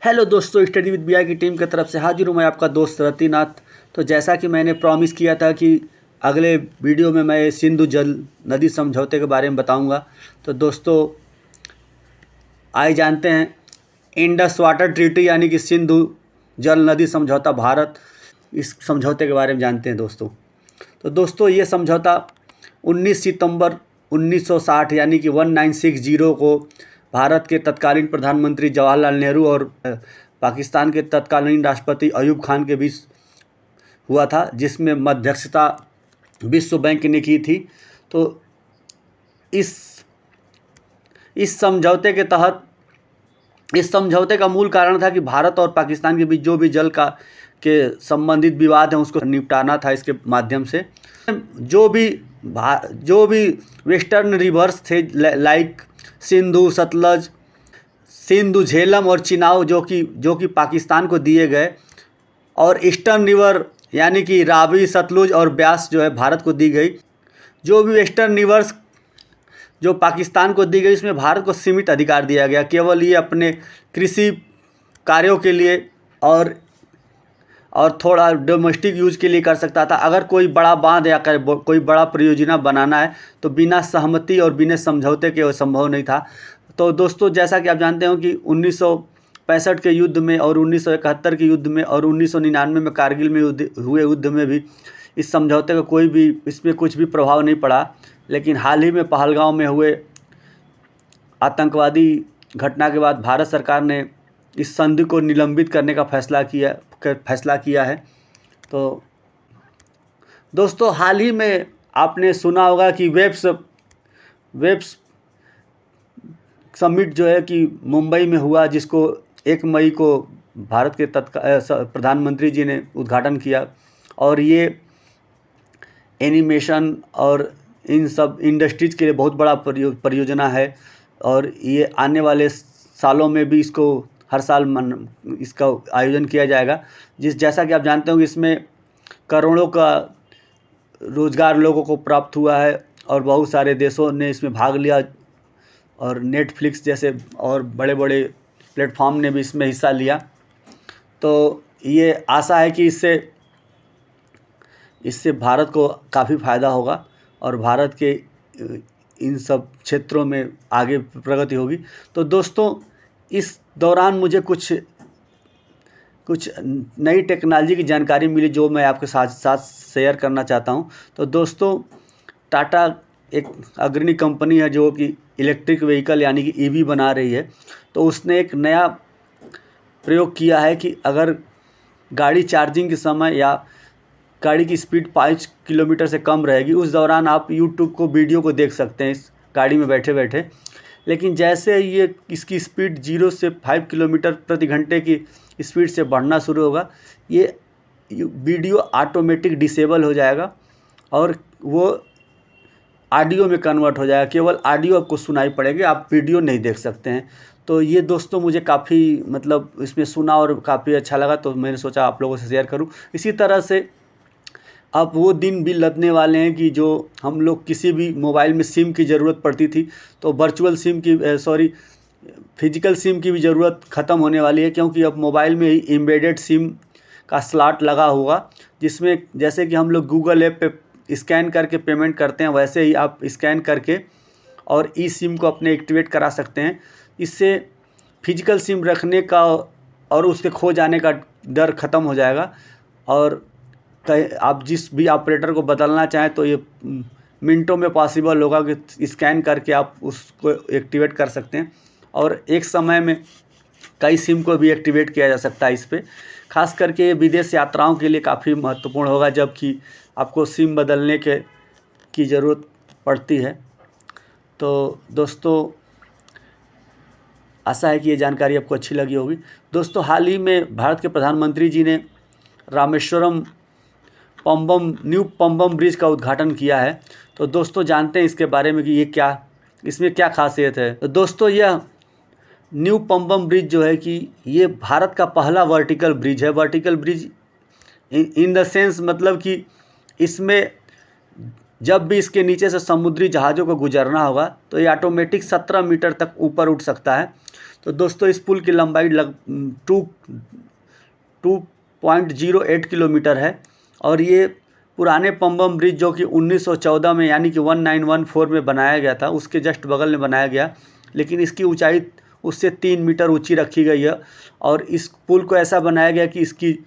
Hello दोस्तों, study with बिया की टीम की तरफ से हाजिर हूँ मैं आपका दोस्त रतिनाथ। तो जैसा कि मैंने प्रॉमिस किया था कि अगले वीडियो में मैं सिंधु जल नदी समझौते के बारे में बताऊंगा। तो दोस्तों आइए जानते हैं इंडस वाटर ट्रीटी यानी कि सिंधु जल नदी समझौता भारत, इस समझौते के बारे में जानते हैं दोस्तों। तो दोस्तों ये समझौता 19 सितंबर 1960 यानी कि 1960 को भारत के तत्कालीन प्रधानमंत्री जवाहरलाल नेहरू और पाकिस्तान के तत्कालीन राष्ट्रपति अयूब खान के बीच हुआ था, जिसमें मध्यस्थता विश्व बैंक ने की थी। तो इस समझौते के तहत इस समझौते का मूल कारण था कि भारत और पाकिस्तान के बीच जो भी जल का के संबंधित विवाद हैं उसको निपटाना था। इसके माध्यम से जो भी वेस्टर्न रिवर्स थे लाइक सिंधु, सतलज, सिंधु, झेलम और चिनाब जो कि पाकिस्तान को दिए गए, और ईस्टर्न रिवर यानी कि रावी, सतलुज और ब्यास जो है भारत को दी गई। जो भी वेस्टर्न रिवर्स जो पाकिस्तान को दी गई उसमें भारत को सीमित अधिकार दिया गया, केवल ये अपने कृषि कार्यों के लिए और थोड़ा डोमेस्टिक यूज के लिए कर सकता था। अगर कोई बड़ा बांध या कोई बड़ा परियोजना बनाना है तो बिना सहमति और बिना समझौते के वो संभव नहीं था। तो दोस्तों जैसा कि आप जानते हो कि 1965 के युद्ध में और 1971 के युद्ध में और 1999 में कारगिल में हुए युद्ध में भी इस समझौते का इसमें कुछ भी प्रभाव नहीं पड़ा। लेकिन हाल ही में पहलगांव में हुए आतंकवादी घटना के बाद भारत सरकार ने इस संधि को निलंबित करने का फैसला किया है। तो दोस्तों हाल ही में आपने सुना होगा कि वेब्स समिट जो है कि मुंबई में हुआ, जिसको 1 मई को भारत के प्रधानमंत्री जी ने उद्घाटन किया। और ये एनिमेशन और इन सब इंडस्ट्रीज़ के लिए बहुत बड़ा परियोजना है, और ये आने वाले सालों में भी इसको हर साल इसका आयोजन किया जाएगा। जैसा कि आप जानते हो कि इसमें करोड़ों का रोज़गार लोगों को प्राप्त हुआ है और बहुत सारे देशों ने इसमें भाग लिया, और नेटफ्लिक्स जैसे और बड़े बड़े प्लेटफॉर्म ने भी इसमें हिस्सा लिया। तो ये आशा है कि इससे भारत को काफ़ी फ़ायदा होगा और भारत के इन सब क्षेत्रों में आगे प्रगति होगी। तो दोस्तों इस दौरान मुझे कुछ नई टेक्नोलॉजी की जानकारी मिली जो मैं आपके साथ शेयर करना चाहता हूं। तो दोस्तों टाटा एक अग्रणी कंपनी है जो कि इलेक्ट्रिक व्हीकल यानी कि ईवी बना रही है। तो उसने एक नया प्रयोग किया है कि अगर गाड़ी चार्जिंग के समय या गाड़ी की स्पीड 5 किलोमीटर से कम रहेगी, उस दौरान आप यूट्यूब को वीडियो को देख सकते हैं इस गाड़ी में बैठे बैठे। लेकिन जैसे ये इसकी स्पीड 0 से 5 किलोमीटर प्रति घंटे की स्पीड से बढ़ना शुरू होगा, ये वीडियो ऑटोमेटिक डिसेबल हो जाएगा और वो ऑडियो में कन्वर्ट हो जाएगा। केवल ऑडियो आपको सुनाई पड़ेगी, आप वीडियो नहीं देख सकते हैं। तो ये दोस्तों मुझे काफ़ी इसमें सुना और काफ़ी अच्छा लगा, तो मैंने सोचा आप लोगों से शेयर करूं। इसी तरह से अब वो दिन भी लगने वाले हैं कि जो हम लोग किसी भी मोबाइल में सिम की ज़रूरत पड़ती थी, तो फिजिकल सिम की भी ज़रूरत ख़त्म होने वाली है, क्योंकि अब मोबाइल में ही एम्बेडेड सिम का स्लॉट लगा होगा, जिसमें जैसे कि हम लोग गूगल ऐप पे स्कैन करके पेमेंट करते हैं, वैसे ही आप स्कैन करके और ई सिम को अपने एक्टिवेट करा सकते हैं। इससे फिजिकल सिम रखने का और उसके खो जाने का डर ख़त्म हो जाएगा, और आप जिस भी ऑपरेटर को बदलना चाहें तो ये मिनटों में पॉसिबल होगा कि स्कैन करके आप उसको एक्टिवेट कर सकते हैं, और एक समय में कई सिम को भी एक्टिवेट किया जा सकता है इस पर। खास करके ये विदेश यात्राओं के लिए काफ़ी महत्वपूर्ण होगा, जबकि आपको सिम बदलने की ज़रूरत पड़ती है। तो दोस्तों आशा है कि ये जानकारी आपको अच्छी लगी होगी। दोस्तों हाल ही में भारत के प्रधानमंत्री जी ने रामेश्वरम न्यू पंबम ब्रिज का उद्घाटन किया है। तो दोस्तों जानते हैं इसके बारे में कि इसमें क्या खासियत है। तो दोस्तों यह न्यू पंबम ब्रिज जो है कि ये भारत का पहला वर्टिकल ब्रिज है। Vertical bridge in the sense मतलब कि इसमें जब भी इसके नीचे से समुद्री जहाज़ों को गुजरना होगा तो ये ऑटोमेटिक 17 मीटर तक ऊपर उठ सकता है। तो दोस्तों इस पुल की लंबाई 2.08 किलोमीटर है और ये पुराने पंबम ब्रिज जो कि 1914 में यानी कि 1914 में बनाया गया था उसके जस्ट बगल में बनाया गया, लेकिन इसकी ऊंचाई उससे 3 मीटर ऊंची रखी गई है। और इस पुल को ऐसा बनाया गया कि इसकी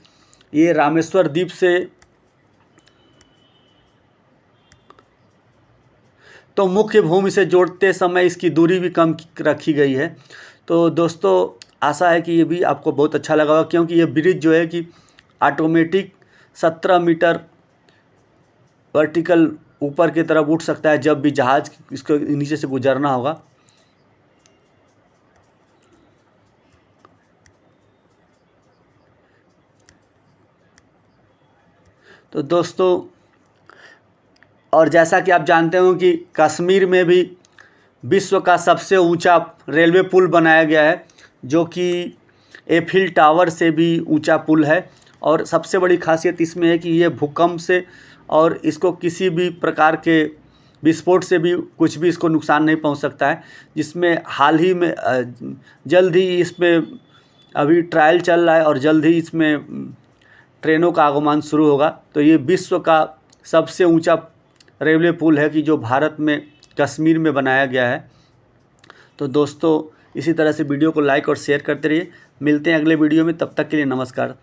ये रामेश्वर द्वीप से तो मुख्य भूमि से जोड़ते समय इसकी दूरी भी कम रखी गई है। तो दोस्तों आशा है कि ये भी आपको बहुत अच्छा लगा होगा, क्योंकि ये ब्रिज जो है कि ऑटोमेटिक 17 मीटर वर्टिकल ऊपर की तरफ उठ सकता है जब भी जहाज इसको नीचे से गुजरना होगा। तो दोस्तों और जैसा कि आप जानते हो कि कश्मीर में भी विश्व का सबसे ऊंचा रेलवे पुल बनाया गया है, जो कि एफिल टावर से भी ऊंचा पुल है। और सबसे बड़ी खासियत इसमें है कि ये भूकंप से और इसको किसी भी प्रकार के विस्फोट से भी कुछ भी इसको नुकसान नहीं पहुंच सकता है। जिसमें हाल ही में जल्द ही इसमें अभी ट्रायल चल रहा है और जल्द ही इसमें ट्रेनों का आगमन शुरू होगा। तो ये विश्व का सबसे ऊंचा रेलवे पुल है कि जो भारत में कश्मीर में बनाया गया है। तो दोस्तों इसी तरह से वीडियो को लाइक और शेयर करते रहिए। मिलते हैं अगले वीडियो में, तब तक के लिए नमस्कार।